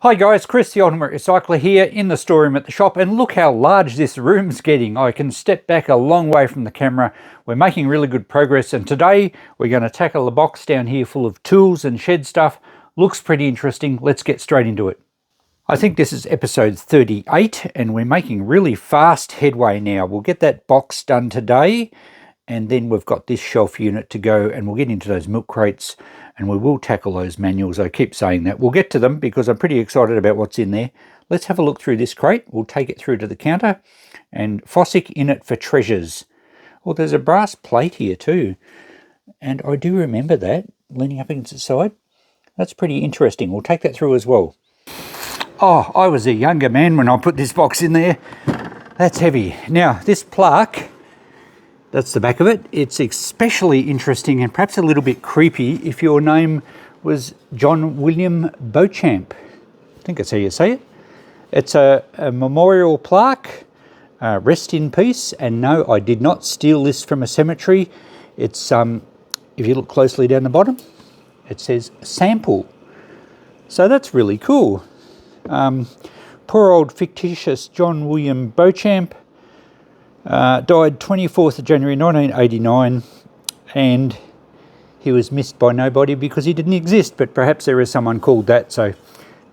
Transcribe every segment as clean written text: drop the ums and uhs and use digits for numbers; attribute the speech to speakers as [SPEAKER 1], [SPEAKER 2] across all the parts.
[SPEAKER 1] Hi guys, Chris the Ultimate Recycler here in the storeroom at the shop, and look how large this room's getting. I can step back a long way from the camera. We're making really good progress, and today we're going to tackle the box down here full of tools and shed stuff. Looks pretty interesting. Let's get straight into it. I think this is episode 38 and we're making really fast headway now. We'll get that box done today, and then we've got this shelf unit to go, and we'll get into those milk crates and we will tackle those manuals. I keep saying that. We'll get to them because I'm pretty excited about what's in there. Let's have a look through this crate. We'll take it through to the counter, and Fossick in it for treasures. Well, there's a brass plate here too, and I do remember that leaning up against the side. That's pretty interesting. We'll take that through as well. Oh, I was a younger man when I put this box in there. That's heavy. Now, this plaque, that's the back of it. It's especially interesting and perhaps a little bit creepy if your name was John William Beauchamp. I think that's how you say it. It's a memorial plaque. Rest in peace. And no, I did not steal this from a cemetery. It's, if you look closely down the bottom, it says sample. So that's really cool. Poor old fictitious John William Beauchamp. Died 24th of January 1989, and he was missed by nobody because he didn't exist, but perhaps there is someone called that, so a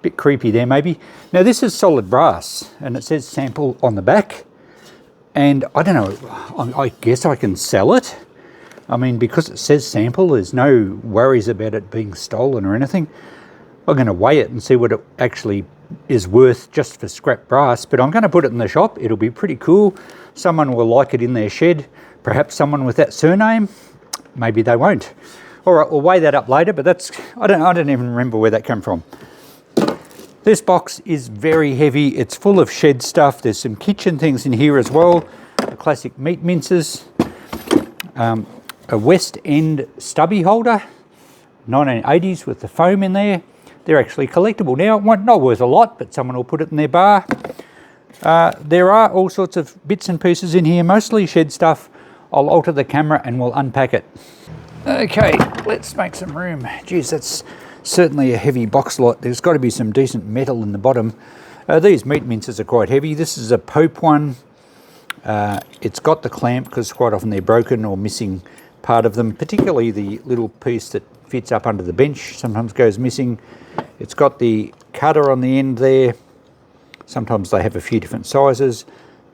[SPEAKER 1] bit creepy there maybe. Now this is solid brass, and it says sample on the back, and I don't know, I guess I can sell it. I mean, because it says sample, there's no worries about it being stolen or anything. I'm going to weigh it and see what it actually is worth just for scrap brass, but I'm going to put it in the shop. It'll be pretty cool. Someone will like it in their shed. Perhaps someone with that surname. Maybe they won't. All right, we'll weigh that up later, but that's, I don't even remember where that came from. This box is very heavy. It's full of shed stuff. There's some kitchen things in here as well. The classic meat mincers. A West End stubby holder. 1980s with the foam in there. They're actually collectible now. Not worth a lot, but someone will put it in their bar. There are all sorts of bits and pieces in here, mostly shed stuff. I'll alter the camera and we'll unpack it. Okay, let's make some room. Geez, that's certainly a heavy box lot. There's got to be some decent metal in the bottom. These meat mincers are quite heavy. This is a Pope one. It's got the clamp because quite often they're broken or missing part of them, particularly the little piece that fits up under the bench sometimes goes missing. It's got the cutter on the end there. Sometimes they have a few different sizes.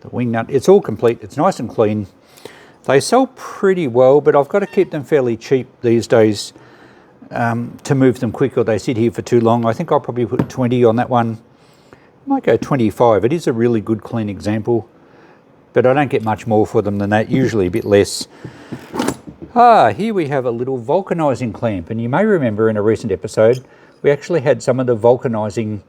[SPEAKER 1] The wing nut, it's all complete. It's nice and clean. They sell pretty well, but I've got to keep them fairly cheap these days to move them quick, or they sit here for too long. I think I'll probably put 20 on that one. Might go 25. It is a really good clean example, but I don't get much more for them than that, usually a bit less. Here we have a little vulcanizing clamp, and you may remember in a recent episode we actually had some of the vulcanizing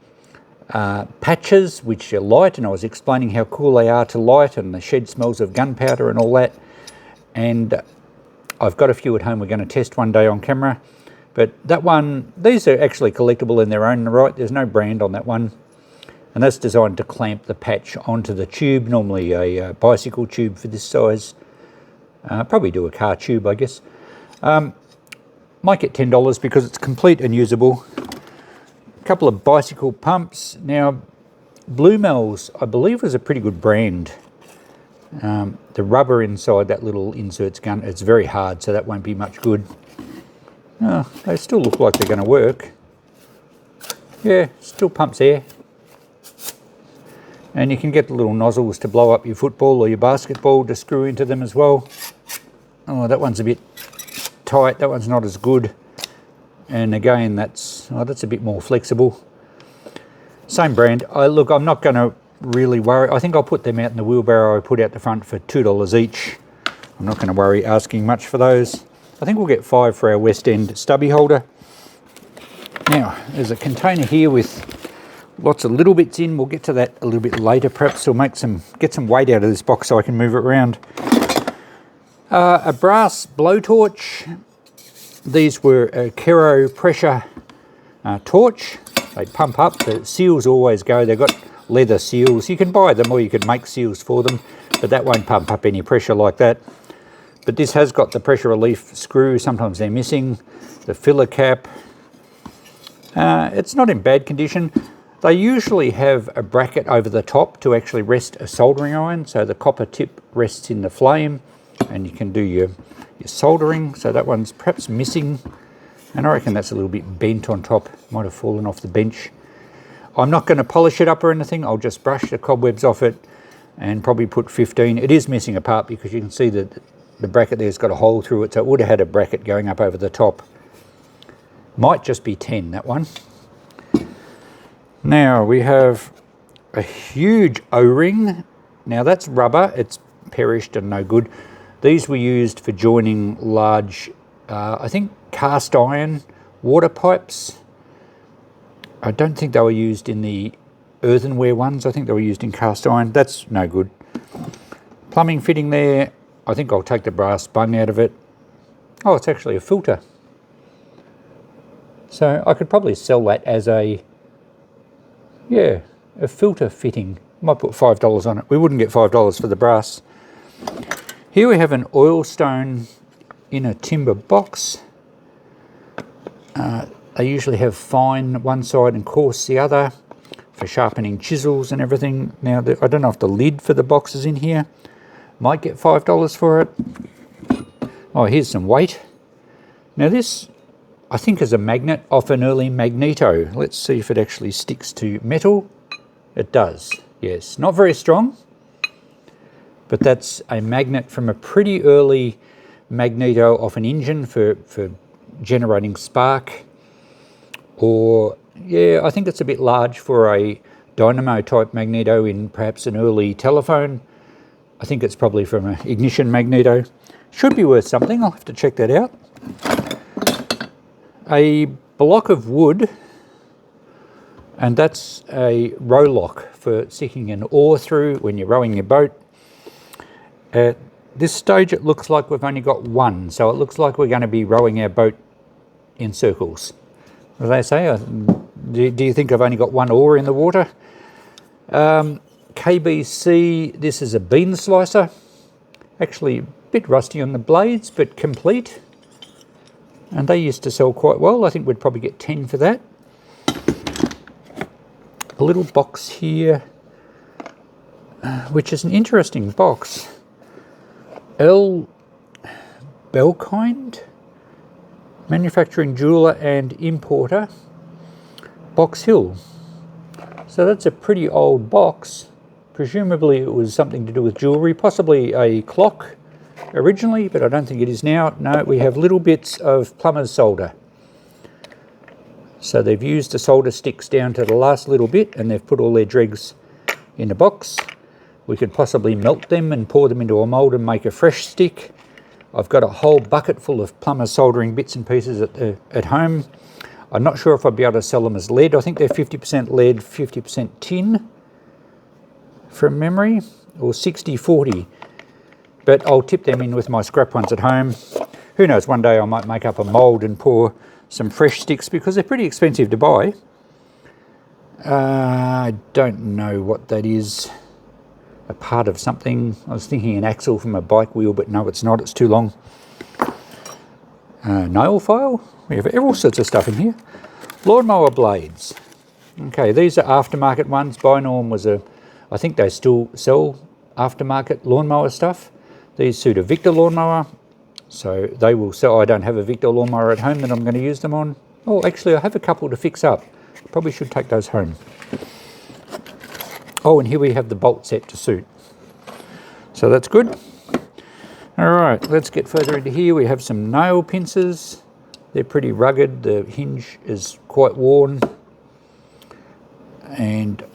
[SPEAKER 1] patches which are light, and I was explaining how cool they are to light, and the shed smells of gunpowder and all that. And I've got a few at home we're going to test one day on camera. But that one, these are actually collectible in their own right. There's no brand on that one, and that's designed to clamp the patch onto the tube, normally a bicycle tube for this size. Probably do a car tube, I guess. Might get $10 because it's complete and usable. A couple of bicycle pumps. Now, Bluemel's, I believe, was a pretty good brand. The rubber inside that little inserts gun, it's very hard, so that won't be much good. Oh, they still look like they're going to work. Yeah, still pumps air. And you can get the little nozzles to blow up your football or your basketball to screw into them as well. Oh, that one's a bit tight. That one's not as good. And again, that's a bit more flexible. Same brand. Look, I'm not going to really worry. I think I'll put them out in the wheelbarrow I put out the front for $2 each. I'm not going to worry asking much for those. I think we'll get 5 for our West End stubby holder. Now, there's a container here with lots of little bits in. We'll get to that a little bit later. Perhaps we'll get some weight out of this box so I can move it around. A brass blowtorch. These were a Kero pressure torch. They pump up. The seals always go. They've got leather seals. You can buy them or you could make seals for them, but that won't pump up any pressure like that. But this has got the pressure relief screw. Sometimes they're missing. The filler cap. It's not in bad condition. They usually have a bracket over the top to actually rest a soldering iron, so the copper tip rests in the flame and you can do your soldering. So that one's perhaps missing, and I reckon that's a little bit bent on top, might have fallen off the bench. I'm not going to polish it up or anything, I'll just brush the cobwebs off it and probably put 15. It is missing a part because you can see that the bracket there's got a hole through it, so it would have had a bracket going up over the top. Might just be 10, that one. Now we have a huge O-ring. Now that's rubber, it's perished and no good. These were used for joining large, I think cast iron water pipes. I don't think they were used in the earthenware ones, I think they were used in cast iron. That's no good. Plumbing fitting there, I think I'll take the brass bung out of it. Oh, it's actually a filter. So I could probably sell that as a filter fitting. Might put $5 on it. We wouldn't get $5 for the brass. Here we have an oil stone in a timber box. They usually have fine one side and coarse the other for sharpening chisels and everything. Now, I don't know if the lid for the box is in here. Might get $5 for it. Oh, here's some weight. Now this, I think, is a magnet off an early Magneto. Let's see if it actually sticks to metal. It does, yes. Not very strong, but that's a magnet from a pretty early Magneto off an engine for generating spark. Or, yeah, I think it's a bit large for a dynamo type magneto in perhaps an early telephone. I think it's probably from an ignition magneto. Should be worth something, I'll have to check that out. A block of wood, and that's a row lock for sticking an oar through when you're rowing your boat. At this stage it looks like we've only got one, so it looks like we're going to be rowing our boat in circles. As they say, do you think I've only got one oar in the water? KBC, this is a bean slicer. Actually a bit rusty on the blades, but complete. And they used to sell quite well. I think we'd probably get 10 for that. A little box here, which is an interesting box. L. Belkind, manufacturing jeweler and importer, Box Hill. So that's a pretty old box. Presumably it was something to do with jewellery, possibly a clock originally, but I don't think it is now. No, we have little bits of plumber's solder. So they've used the solder sticks down to the last little bit and they've put all their dregs in a box. We could possibly melt them and pour them into a mould and make a fresh stick. I've got a whole bucket full of plumber's soldering bits and pieces at home. I'm not sure if I'd be able to sell them as lead. I think they're 50% lead, 50% tin from memory, or 60-40. But I'll tip them in with my scrap ones at home. Who knows, one day I might make up a mould and pour some fresh sticks because they're pretty expensive to buy. I don't know what that is. A part of something. I was thinking an axle from a bike wheel, but no, it's not. It's too long. Nail file. We have all sorts of stuff in here. Lawnmower blades. Okay, these are aftermarket ones. Binorm was I think they still sell aftermarket lawnmower stuff. These suit a Victor lawnmower, so they will sell. I don't have a Victor lawnmower at home that I'm going to use them on. Oh, actually I have a couple to fix up. Probably should take those home. Oh, and here we have the bolt set to suit. So that's good. All right, let's get further into here. We have some nail pincers. They're pretty rugged. The hinge is quite worn. And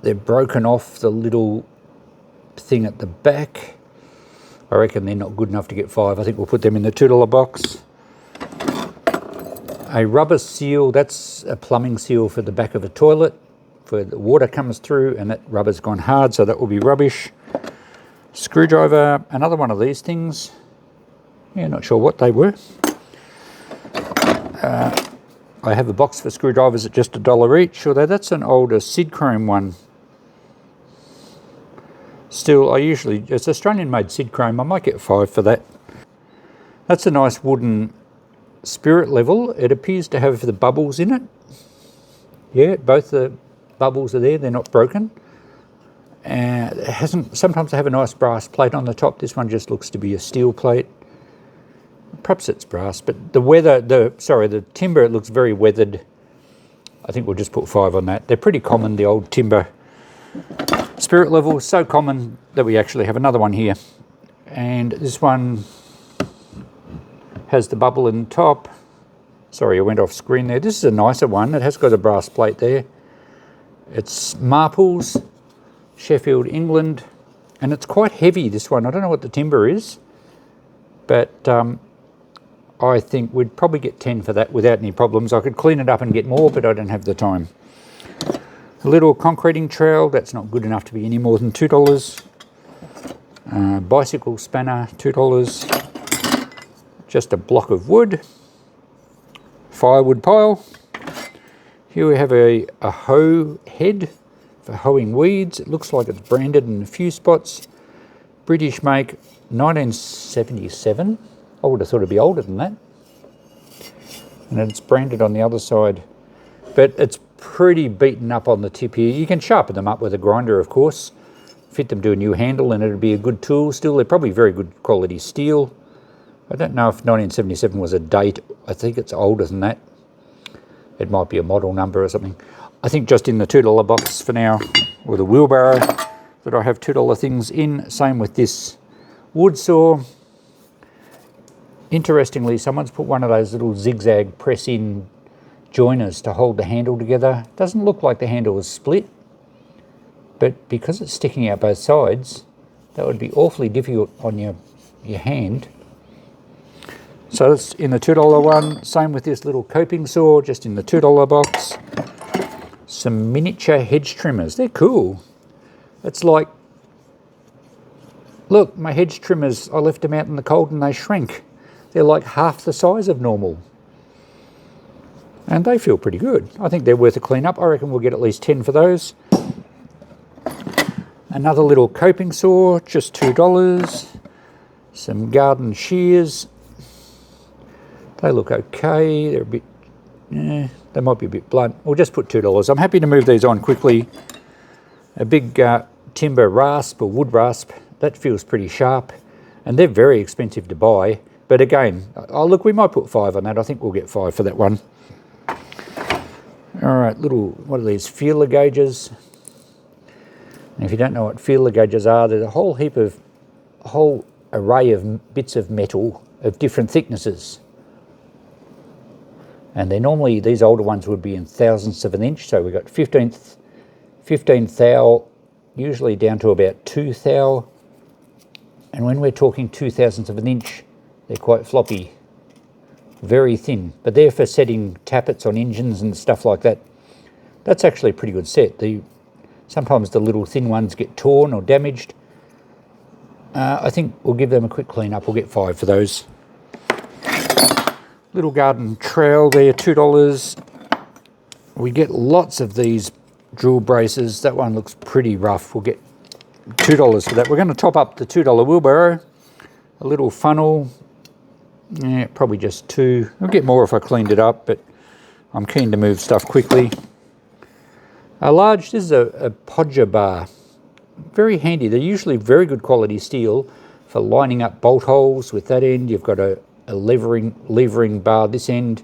[SPEAKER 1] they've broken off the little thing at the back. I reckon they're not good enough to get 5. I think we'll put them in the $2 box. A rubber seal, that's a plumbing seal for the back of a toilet, where the water comes through and that rubber's gone hard, so that will be rubbish. Screwdriver, another one of these things. Yeah, not sure what they were. I have a box for screwdrivers at just $1 each, although that's an older Sid Chrome one. Still, it's Australian made Sid Chrome, I might get 5 for that. That's a nice wooden spirit level. It appears to have the bubbles in it. Yeah, both the bubbles are there, they're not broken. Sometimes they have a nice brass plate on the top. This one just looks to be a steel plate. Perhaps it's brass, but the timber, it looks very weathered. I think we'll just put 5 on that. They're pretty common, the old timber spirit level, so common that we actually have another one here. And this one has the bubble in the top. Sorry, I went off screen there. This is a nicer one. It has got a brass plate there. It's Marples, Sheffield, England, and it's quite heavy, this one. I don't know what the timber is, but I think we'd probably get 10 for that without any problems. I could clean it up and get more, but I don't have the time. A little concreting trowel, that's not good enough to be any more than $2. Bicycle spanner, $2. Just a block of wood. Firewood pile. Here we have a hoe head for hoeing weeds. It looks like it's branded in a few spots. British make, 1977. I would have thought it'd be older than that. And it's branded on the other side. But it's pretty beaten up on the tip here. You can sharpen them up with a grinder, of course. Fit them to a new handle and it'd be a good tool still. They're probably very good quality steel. I don't know if 1977 was a date. I think it's older than that. It might be a model number or something. I think just in the $2 box for now, or the wheelbarrow that I have $2 things in. Same with this wood saw. Interestingly, someone's put one of those little zigzag press-in joiners to hold the handle together. Doesn't look like the handle is split, but because it's sticking out both sides, that would be awfully difficult on your hand. So that's in the $2 one. Same with this little coping saw, just in the $2 box. Some miniature hedge trimmers. They're cool. It's like, look, my hedge trimmers, I left them out in the cold and they shrank. They're like half the size of normal. And they feel pretty good. I think they're worth a clean up. I reckon we'll get at least 10 for those. Another little coping saw, just $2. Some garden shears. They look okay. They're a bit, they might be a bit blunt. We'll just put $2. I'm happy to move these on quickly. A big timber rasp or wood rasp. That feels pretty sharp. And they're very expensive to buy. But again, oh look, we might put 5 on that. I think we'll get 5 for that one. All right, little, what are these, feeler gauges? And if you don't know what feeler gauges are, there's a whole array of bits of metal of different thicknesses. And they're normally, these older ones would be in thousandths of an inch. So we've got 15 thou, usually down to about 2 thou. And when we're talking 2,000ths of an inch, they're quite floppy, very thin. But they're for setting tappets on engines and stuff like that. That's actually a pretty good set. Sometimes the little thin ones get torn or damaged. I think we'll give them a quick clean up. We'll get 5 for those. Little garden trowel there, $2. We get lots of these drill braces. That one looks pretty rough. We'll get $2 for that. We're going to top up the $2 wheelbarrow. A little funnel. Yeah, probably just 2. I'll get more if I cleaned it up, but I'm keen to move stuff quickly. A large, this is a podger bar. Very handy. They're usually very good quality steel for lining up bolt holes with that end. You've got a levering bar this end.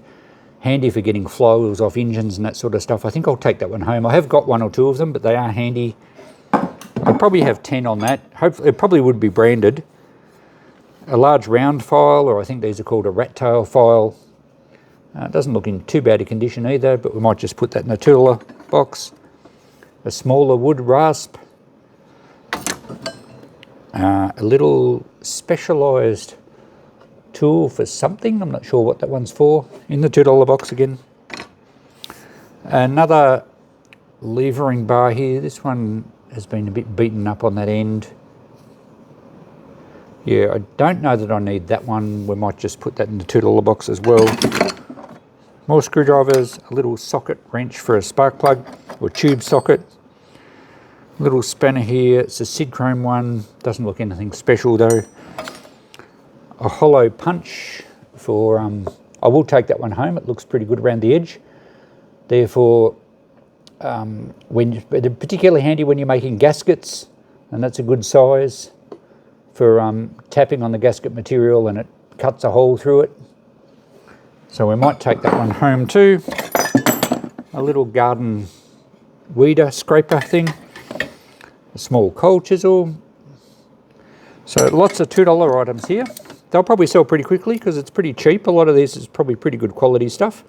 [SPEAKER 1] Handy for getting flywheels off engines and that sort of stuff. I think I'll take that one home. I have got 1 or 2 of them, but they are handy. I'll probably have 10 on that. Hopefully, it probably would be branded. A large round file, or I think these are called a rat tail file. It doesn't look in too bad a condition either, but we might just put that in the $2 box. A smaller wood rasp. A little specialised tool for something. I'm not sure what that one's for. In the $2 box again. Another levering bar here. This one has been a bit beaten up on that end. Yeah, I don't know that I need that one. We might just put that in the $2 box as well. More screwdrivers, a little socket wrench for a spark plug or tube socket. A little spanner here. It's a Sid Chrome one. Doesn't look anything special though. A hollow punch for, I will take that one home. It looks pretty good around the edge. Therefore, they're particularly handy when you're making gaskets, and that's a good size for tapping on the gasket material and it cuts a hole through it. So we might take that one home too. A little garden weeder scraper thing, a small coal chisel. So lots of $2 items here. They'll probably sell pretty quickly because it's pretty cheap. A lot of this is probably pretty good quality stuff.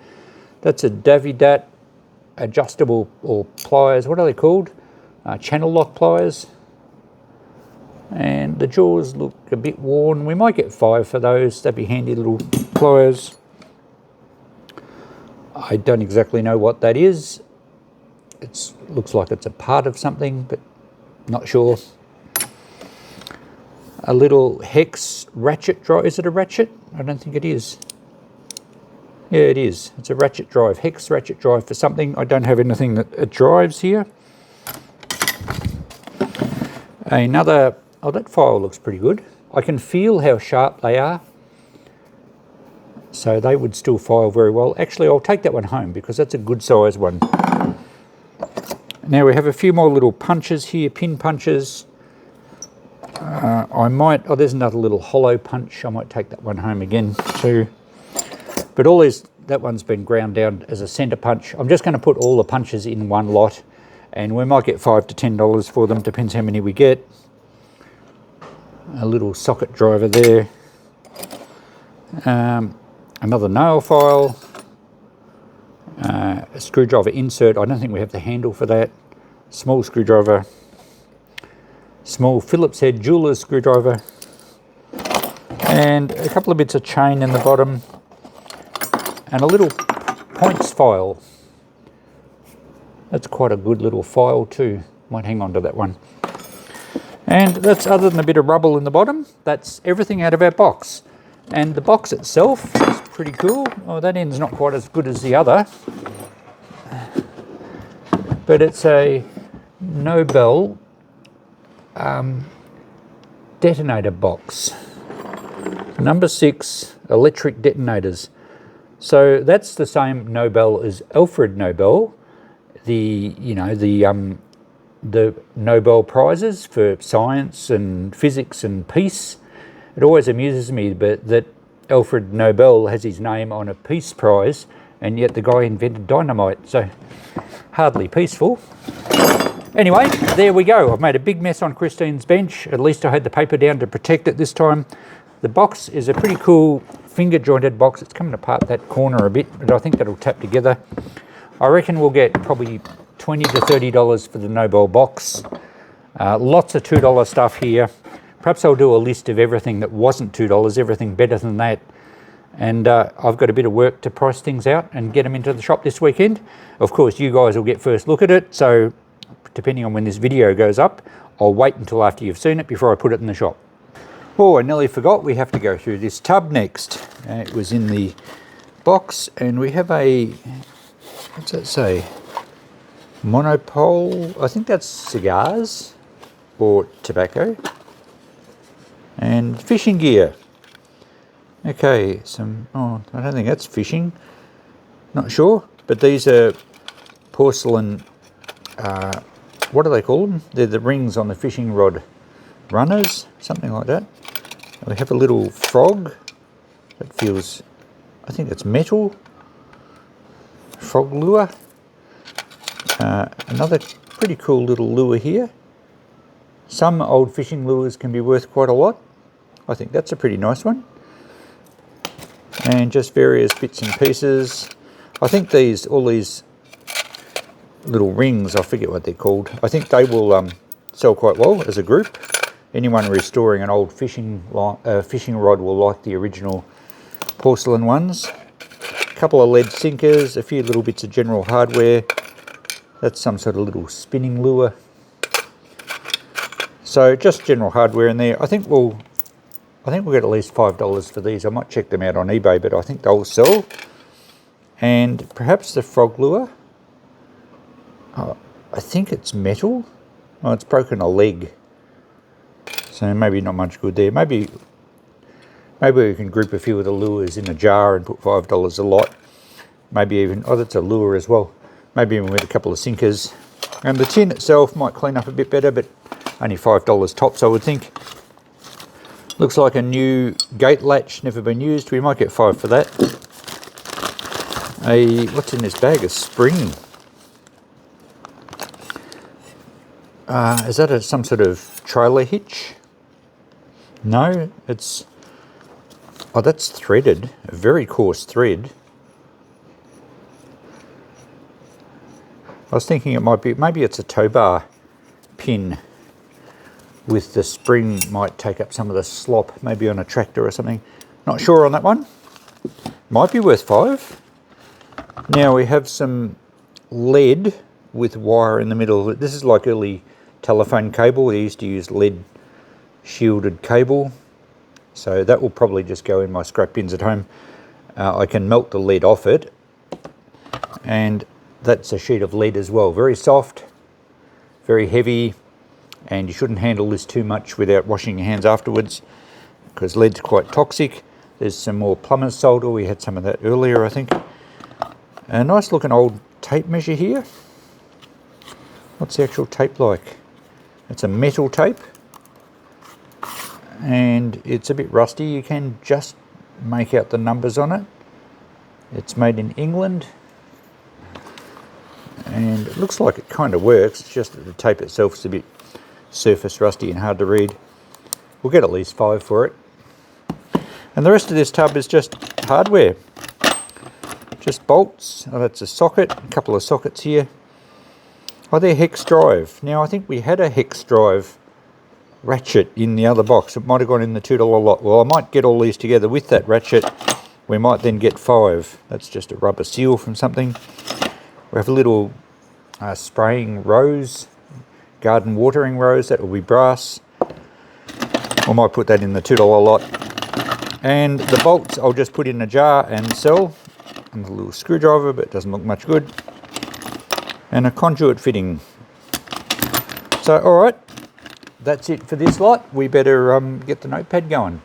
[SPEAKER 1] That's a Davidat adjustable or pliers. What are they called? Channel lock pliers. And the jaws look a bit worn. We might get 5 for those. That'd be handy little pliers. I don't exactly know what that is. It looks like it's a part of something, but not sure. A little hex ratchet drive. Is it a ratchet? I don't think it is. Yeah, it is. It's a ratchet drive, hex ratchet drive for something. I don't have anything that it drives here. Another, oh, that file looks pretty good. I can feel how sharp they are. So they would still file very well. Actually, I'll take that one home because that's a good size one. Now we have a few more little punches here, pin punches. I might, oh, there's another little hollow punch. I might take that one home again too. But all these, that one's been ground down as a center punch. I'm just going to put all the punches in one lot, and we might get $5 to $10 for them, depends how many we get. A little socket driver there. Another nail file. A screwdriver insert. I don't think we have the handle for that. Small screwdriver. Small Phillips head jeweler's screwdriver. And a couple of bits of chain in the bottom. And a little points file. That's quite a good little file too. Might hang on to that one. And that's, other than a bit of rubble in the bottom, that's everything out of our box. And the box itself is pretty cool. Oh, that end's not quite as good as the other. But it's a Nobel Detonator Box. Number 6 electric detonators. So that's the same Nobel as Alfred Nobel, the Nobel prizes for science and physics and peace. It always amuses me that Alfred Nobel has his name on a peace prize, and yet the guy invented dynamite, so hardly peaceful. Anyway, there we go. I've made a big mess on Christine's bench. At least I had the paper down to protect it this time. The box is a pretty cool finger jointed box. It's coming apart that corner a bit, but I think that'll tap together. I reckon we'll get probably $20 to $30 for the Nobel box. Lots of $2 stuff here. Perhaps I'll do a list of everything that wasn't $2, everything better than that. And I've got a bit of work to price things out and get them into the shop this weekend. Of course, you guys will get first look at it, so depending on when this video goes up, I'll wait until after you've seen it before I put it in the shop. Oh, I nearly forgot, we have to go through this tub next. It was in the box, and we have a, what's that say? Monopole, I think that's cigars or tobacco. And fishing gear. Okay, oh, I don't think that's fishing. Not sure, but these are porcelain, what do they call them? They're the rings on the fishing rod runners, something like that. We have a little frog that feels, I think it's metal. Frog lure. Another pretty cool little lure here. Some old fishing lures can be worth quite a lot. I think that's a pretty nice one. And just various bits and pieces. I think all these little rings, I forget what they're called, I think they will sell quite well as a group. Anyone restoring an old fishing rod will like the original porcelain ones. A couple of lead sinkers, a few little bits of general hardware. That's some sort of little spinning lure. So just general hardware in there. I think we'll get at least $5 for these. I might check them out on eBay, but I think they'll sell. And perhaps the frog lure. Oh, I think it's metal. Oh, it's broken a leg. So maybe not much good there. Maybe we can group a few of the lures in a jar and put $5 a lot. Maybe even, oh, that's a lure as well. maybe even with a couple of sinkers. And the tin itself might clean up a bit better, but only $5 tops, I would think. Looks like a new gate latch, never been used. We might get 5 for that. What's in this bag? A spring. Is that some sort of trailer hitch? No, it's... Oh, that's threaded. A very coarse thread. I was thinking it might be... Maybe it's a tow bar pin with the spring might take up some of the slop, maybe on a tractor or something. Not sure on that one. Might be worth 5. Now we have some lead with wire in the middle. This is like early telephone cable. They used to use lead shielded cable. So that will probably just go in my scrap bins at home. I can melt the lead off it. And that's a sheet of lead as well. Very soft, very heavy. And you shouldn't handle this too much without washing your hands afterwards, because lead's quite toxic. There's some more plumber's solder. We had some of that earlier, I think. A nice looking old tape measure here. What's the actual tape like? It's a metal tape. And it's a bit rusty. You can just make out the numbers on it. It's made in England. And it looks like it kind of works. It's just that the tape itself is a bit surface rusty and hard to read. We'll get at least 5 for it. And the rest of this tub is just hardware. Just bolts. Oh, that's a socket. A couple of sockets here. Oh, they're hex drive. Now I think we had a hex drive ratchet in the other box. It might have gone in the $2 lot. Well, I might get all these together with that ratchet. We might then get 5. That's just a rubber seal from something. We have a little spraying rose. Garden watering rose, that will be brass. I might put that in the $2 lot. And the bolts I'll just put in a jar and sell. And a little screwdriver, but it doesn't look much good. And a conduit fitting. So, alright, that's it for this lot. We better get the notepad going.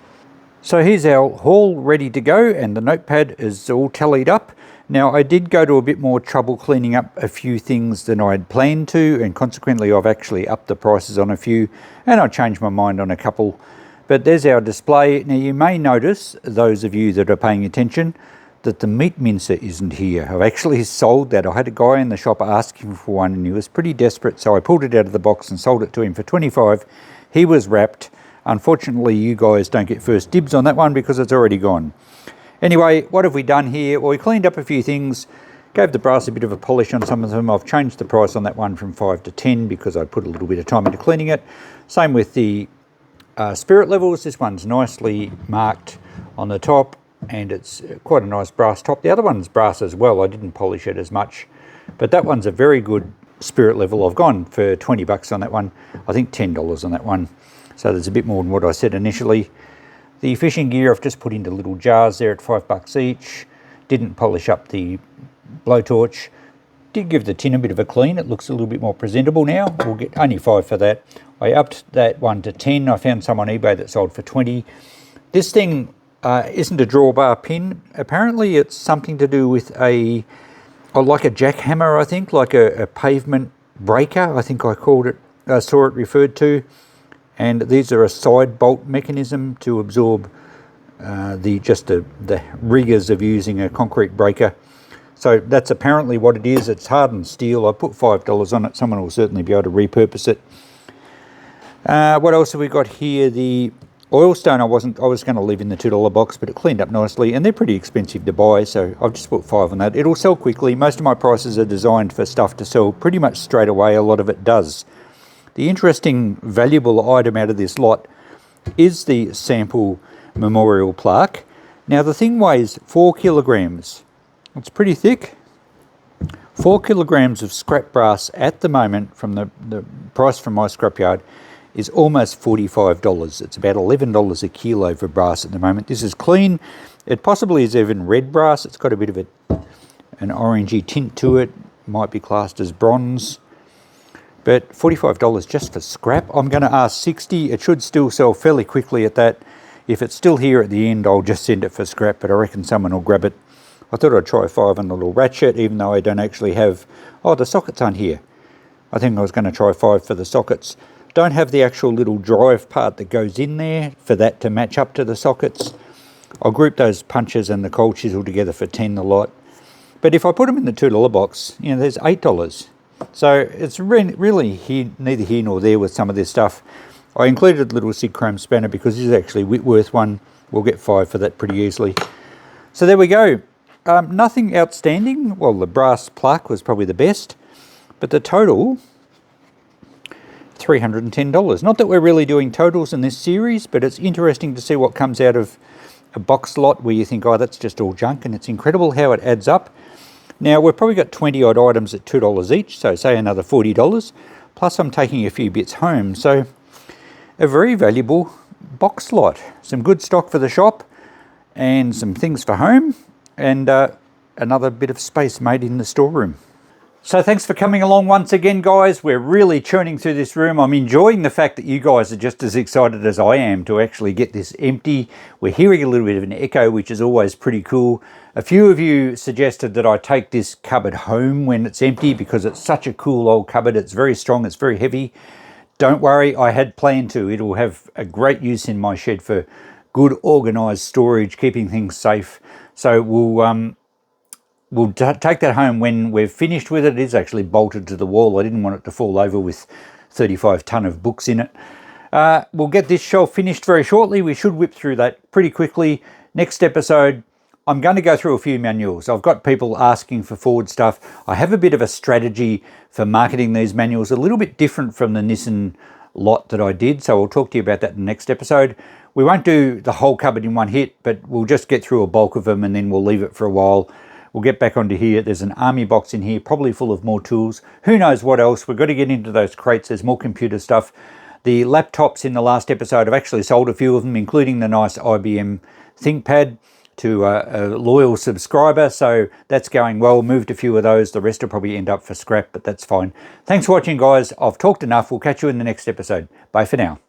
[SPEAKER 1] So here's our haul ready to go, and the notepad is all tallied up. Now I did go to a bit more trouble cleaning up a few things than I'd planned to, and consequently I've actually upped the prices on a few, and I changed my mind on a couple. But there's our display. Now you may notice, those of you that are paying attention, that the meat mincer isn't here. I've actually sold that. I had a guy in the shop asking for one and he was pretty desperate, so I pulled it out of the box and sold it to him for 25. He was wrapped. Unfortunately you guys don't get first dibs on that one because it's already gone. Anyway, what have we done here? Well, we cleaned up a few things, gave the brass a bit of a polish on some of them. I've changed the price on that one from 5 to 10 because I put a little bit of time into cleaning it. Same with the spirit levels. This one's nicely marked on the top and it's quite a nice brass top. The other one's brass as well. I didn't polish it as much, but that one's a very good spirit level. I've gone for 20 bucks on that one. I think $10 on that one. So there's a bit more than what I said initially. The fishing gear I've just put into little jars there at $5 each. Didn't polish up the blowtorch. Did give the tin a bit of a clean. It looks a little bit more presentable now. We'll get only 5 for that. I upped that one to 10. I found some on eBay that sold for 20. This thing isn't a drawbar pin. Apparently it's something to do with like a jackhammer, I think, like a pavement breaker, I think I called it, saw it referred to. And these are a side bolt mechanism to absorb the rigours of using a concrete breaker. So that's apparently what it is. It's hardened steel. I put $5 on it. Someone will certainly be able to repurpose it. What else have we got here? The oil stone I was going to leave in the $2 box, but it cleaned up nicely, and they're pretty expensive to buy, so I've just put 5 on that. It'll sell quickly. Most of my prices are designed for stuff to sell pretty much straight away. A lot of it does. The interesting, valuable item out of this lot is the sample memorial plaque. Now the thing weighs 4 kilograms. It's pretty thick. 4 kilograms of scrap brass at the moment, from the price from my scrapyard, is almost $45. It's about $11 a kilo for brass at the moment. This is clean. It possibly is even red brass. It's got a bit of an orangey tint to it. Might be classed as bronze. But $45 just for scrap. I'm going to ask $60. It should still sell fairly quickly at that. If it's still here at the end, I'll just send it for scrap, but I reckon someone will grab it. I thought I'd try 5 on the little ratchet, even though I don't actually have... Oh, the sockets aren't here. I think I was going to try 5 for the sockets. Don't have the actual little drive part that goes in there for that to match up to the sockets. I'll group those punches and the cold chisel together for 10 a lot. But if I put them in the $2 box, you know, there's $8. So it's really neither here nor there with some of this stuff. I included a little SIG chrome spanner because this is actually Whitworth one. We'll get 5 for that pretty easily. So there we go. Nothing outstanding. Well, the brass plaque was probably the best. But the total, $310. Not that we're really doing totals in this series, but it's interesting to see what comes out of a box lot where you think, oh, that's just all junk, and it's incredible how it adds up. Now, we've probably got 20 odd items at $2 each, so say another $40, plus I'm taking a few bits home, so a very valuable box lot. Some good stock for the shop, and some things for home, and another bit of space made in the storeroom. So thanks for coming along once again, guys. We're really churning through this room. I'm enjoying the fact that you guys are just as excited as I am to actually get this empty. We're hearing a little bit of an echo, which is always pretty cool. A few of you suggested that I take this cupboard home when it's empty because it's such a cool old cupboard. It's very strong, it's very heavy. Don't worry, I had planned to. It'll have a great use in my shed for good organized storage, keeping things safe. So we'll take that home when we're finished with it. It is actually bolted to the wall. I didn't want it to fall over with 35 ton of books in it. We'll get this shelf finished very shortly. We should whip through that pretty quickly. Next episode, I'm going to go through a few manuals. I've got people asking for forward stuff. I have a bit of a strategy for marketing these manuals, a little bit different from the Nissan lot that I did. So I'll talk to you about that in the next episode. We won't do the whole cupboard in one hit, but we'll just get through a bulk of them and then we'll leave it for a while. We'll get back onto here. There's an army box in here, probably full of more tools. Who knows what else? We've got to get into those crates. There's more computer stuff. The laptops in the last episode, I've actually sold a few of them, including the nice IBM ThinkPad to a loyal subscriber. So that's going well. Moved a few of those. The rest will probably end up for scrap, but that's fine. Thanks for watching, guys. I've talked enough. We'll catch you in the next episode. Bye for now.